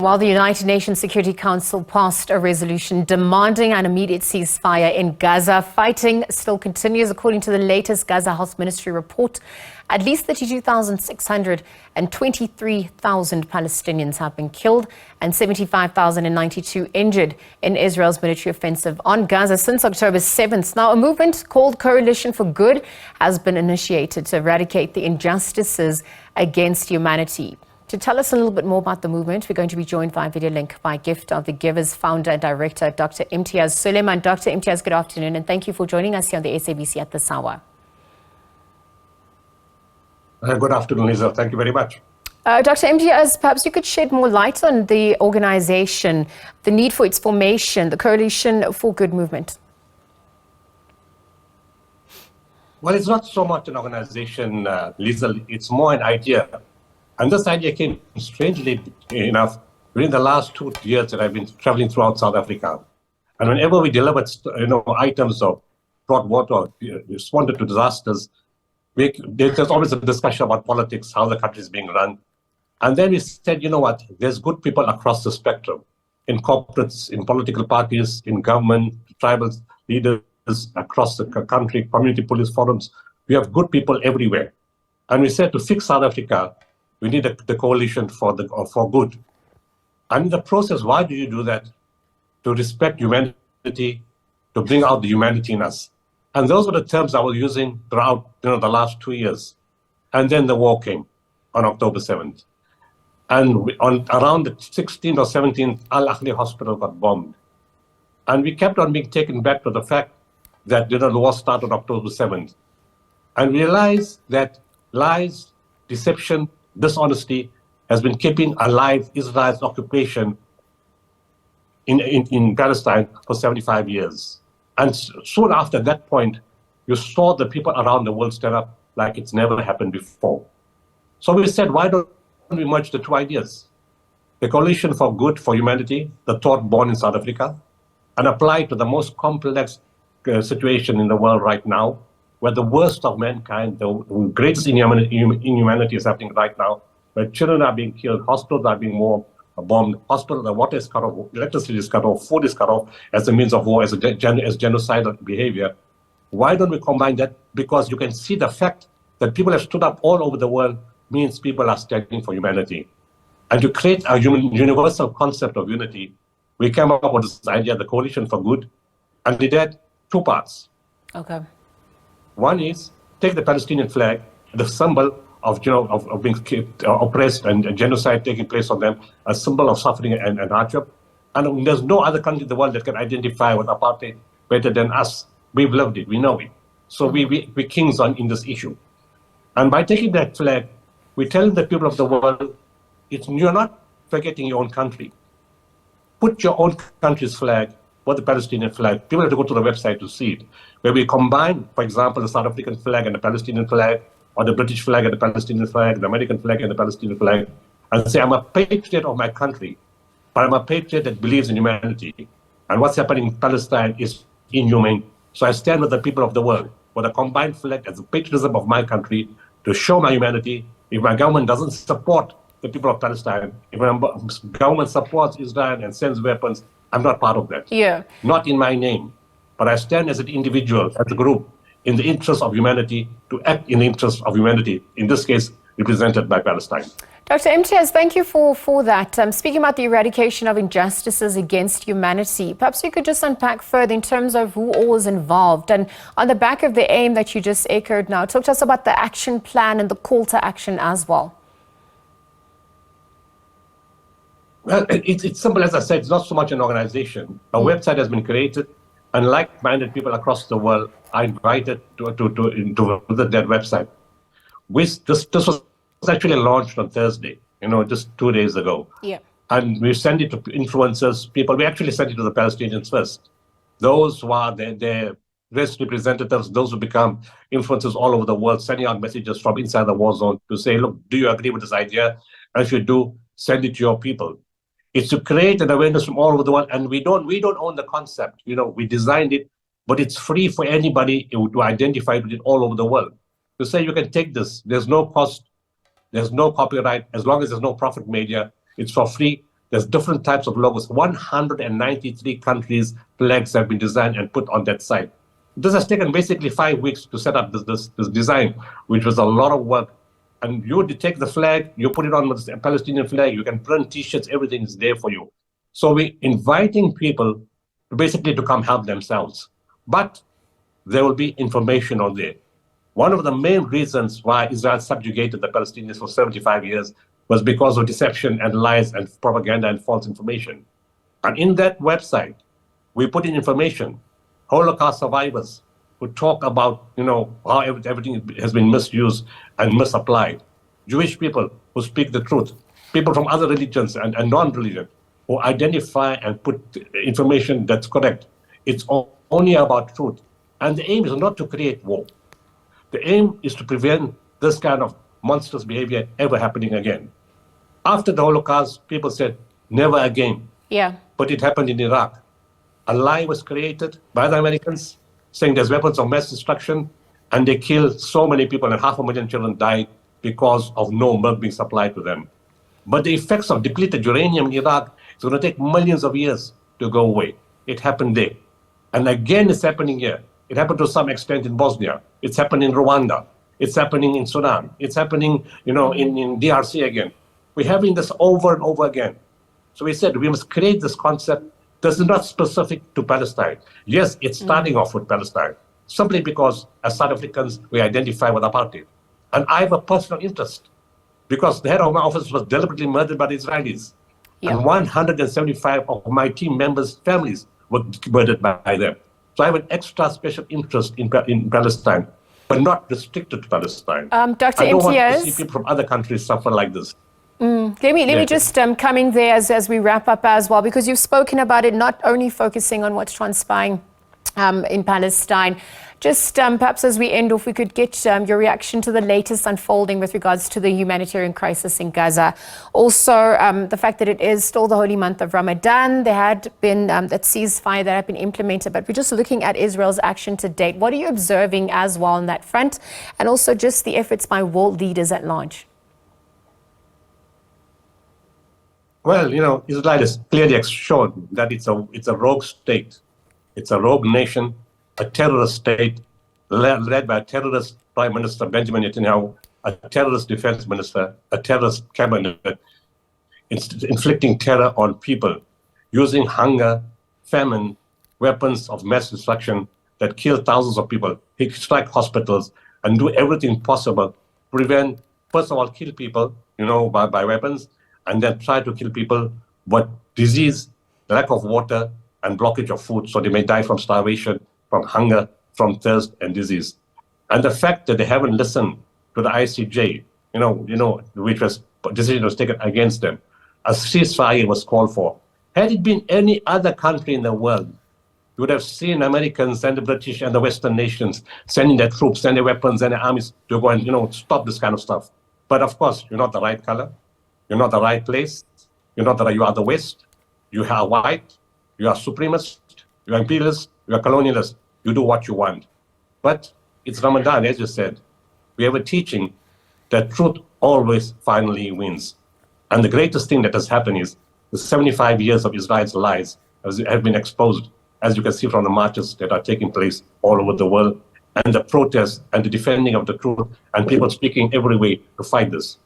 While the United Nations Security Council passed a resolution demanding an immediate ceasefire in Gaza, fighting still continues. According to the latest Gaza Health Ministry report, at least 32,623,000 Palestinians have been killed and 75,092 injured in Israel's military offensive on Gaza since October 7th. Now, a movement called Coalition for Good has been initiated to eradicate the injustices against humanity. To tell us a little bit more about the movement, we're going to be joined via video link by gift of the Givers founder and director, Dr. Imitiaz Sooliman. Dr. Imitiaz, good afternoon, and thank you for joining us here on the SABC at this hour. Good afternoon, Lisa. Thank you very much. Dr. Imitiaz, perhaps you could shed more light on the organization, the need for its formation, the Coalition for Good movement. Well, it's not so much an organization, Lisa. It's more an idea. And this idea came, strangely enough, during the last 2 years that I've been traveling throughout South Africa. And whenever we delivered, items of brought water, responded to disasters, there's always a discussion about politics, how the country is being run. And then we said, you know what, there's good people across the spectrum, in corporates, in political parties, in government, tribal leaders across the country, community police forums. We have good people everywhere. And we said to fix South Africa, we need the coalition for good. And in the process, why do you do that? To respect humanity, to bring out the humanity in us. And those were the terms I was using throughout the last 2 years. And then the war came on October 7th. And around the 16th or 17th, Al-Ahli Hospital got bombed. And we kept on being taken back to the fact that the war started on October 7th. And realized that lies, deception, dishonesty has been keeping alive Israel's occupation in Palestine for 75 years. And soon after that point, you saw the people around the world stand up like it's never happened before. So we said, why don't we merge the two ideas? The Coalition for Good, for Humanity, the thought born in South Africa, and apply to the most complex situation in the world right now, where the worst of mankind, the greatest inhumanity is happening right now, where children are being killed, hospitals are being bombed, the water is cut off, electricity is cut off, food is cut off as a means of war, as genocidal behavior. Why don't we combine that? Because you can see the fact that people have stood up all over the world means people are standing for humanity. And to create a universal concept of unity, we came up with this idea, the Coalition for Good, and we did 2 parts. Okay. One is take the Palestinian flag, the symbol of being oppressed and genocide taking place on them, a symbol of suffering and hardship. And there's no other country in the world that can identify with apartheid better than us. We've lived it, we know it. So we're kings in this issue. And by taking that flag, we're telling the people of the world, you're not forgetting your own country. Put your own country's flag or the Palestinian flag. People have to go to the website to see it, where we combine, for example, the South African flag and the Palestinian flag, or the British flag and the Palestinian flag, the American flag and the Palestinian flag, and say, I'm a patriot of my country, but I'm a patriot that believes in humanity. And what's happening in Palestine is inhumane. So I stand with the people of the world with a combined flag as the patriotism of my country to show my humanity. If my government doesn't support the people of Palestine, if my government supports Israel and sends weapons, I'm not part of that. Yeah. Not in my name. But I stand as an individual, as a group, in the interest of humanity, to act in the interest of humanity, in this case, represented by Palestine. Dr. Imitiaz, thank you for that. Speaking about the eradication of injustices against humanity, perhaps you could just unpack further in terms of who all is involved. And on the back of the aim that you just echoed now, talk to us about the action plan and the call to action as well. Well, it's simple, as I said, it's not so much an organization. A website has been created, and like-minded people across the world are invited to visit that website. This was actually launched on Thursday, just 2 days ago. Yeah. And we sent it to influencers, people. We actually sent it to the Palestinians first. Those who are their best representatives, those who become influencers all over the world, sending out messages from inside the war zone to say, look, do you agree with this idea? And if you do, send it to your people. It's to create an awareness from all over the world, and we don't own the concept. We designed it, but it's free for anybody to identify with it all over the world. To say you can take this, there's no cost, there's no copyright, as long as there's no profit made here, it's for free. There's different types of logos. 193 countries' flags have been designed and put on that site. This has taken basically 5 weeks to set up this design, which was a lot of work. And you take the flag, you put it on with the Palestinian flag, you can print T-shirts, everything is there for you. So we're inviting people basically to come help themselves. But there will be information on there. One of the main reasons why Israel subjugated the Palestinians for 75 years was because of deception and lies and propaganda and false information. And in that website, we put in information, Holocaust survivors who talk about, how everything has been misused and misapplied. Jewish people who speak the truth. People from other religions and non-religion who identify and put information that's correct. It's only about truth. And the aim is not to create war. The aim is to prevent this kind of monstrous behavior ever happening again. After the Holocaust, people said, never again. Yeah. But it happened in Iraq. A lie was created by the Americans saying there's weapons of mass destruction, and they killed so many people, and 500,000 children died because of no milk being supplied to them. But the effects of depleted uranium in Iraq is going to take millions of years to go away. It happened there. And again, it's happening here. It happened to some extent in Bosnia. It's happened in Rwanda. It's happening in Sudan. It's happening, in DRC again. We're having this over and over again. So we said we must create this concept that's not specific to Palestine. Yes, it's starting off with Palestine, simply because as South Africans, we identify with apartheid. And I have a personal interest because the head of my office was deliberately murdered by the Israelis. Yeah. And 175 of my team members' families were murdered by them. So I have an extra special interest in Palestine, but not restricted to Palestine. Dr. I don't want to Imitiaz, see people from other countries suffer like this. Let me just come in there as we wrap up as well, because you've spoken about it, not only focusing on what's transpiring in Palestine. Just perhaps as we end off, we could get your reaction to the latest unfolding with regards to the humanitarian crisis in Gaza. Also, the fact that it is still the holy month of Ramadan. There had been that ceasefire that had been implemented, but we're just looking at Israel's action to date. What are you observing as well on that front? And also just the efforts by world leaders at large. Well, Israel has clearly shown that it's a rogue state. It's a rogue nation, a terrorist state led by a terrorist Prime Minister Benjamin Netanyahu, a terrorist defense minister, a terrorist cabinet, inflicting terror on people, using hunger, famine, weapons of mass destruction that kill thousands of people, strike hospitals, and do everything possible to prevent, first of all, kill people, by weapons, and then try to kill people with disease, lack of water, and blockage of food, so they may die from starvation, from hunger, from thirst and disease. And the fact that they haven't listened to the ICJ, which decision was taken against them, a ceasefire was called for. Had it been any other country in the world, you would have seen Americans and the British and the Western nations sending their troops and their weapons and their armies to go and stop this kind of stuff. But of course, you're not the right color, you're not the right place, you are the West, you are white, you are supremacist, you are imperialist, you are colonialist. You do what you want. But it's Ramadan, as you said. We have a teaching that truth always finally wins. And the greatest thing that has happened is the 75 years of Israel's lies have been exposed, as you can see from the marches that are taking place all over the world, and the protests and the defending of the truth, and people speaking every way to fight this.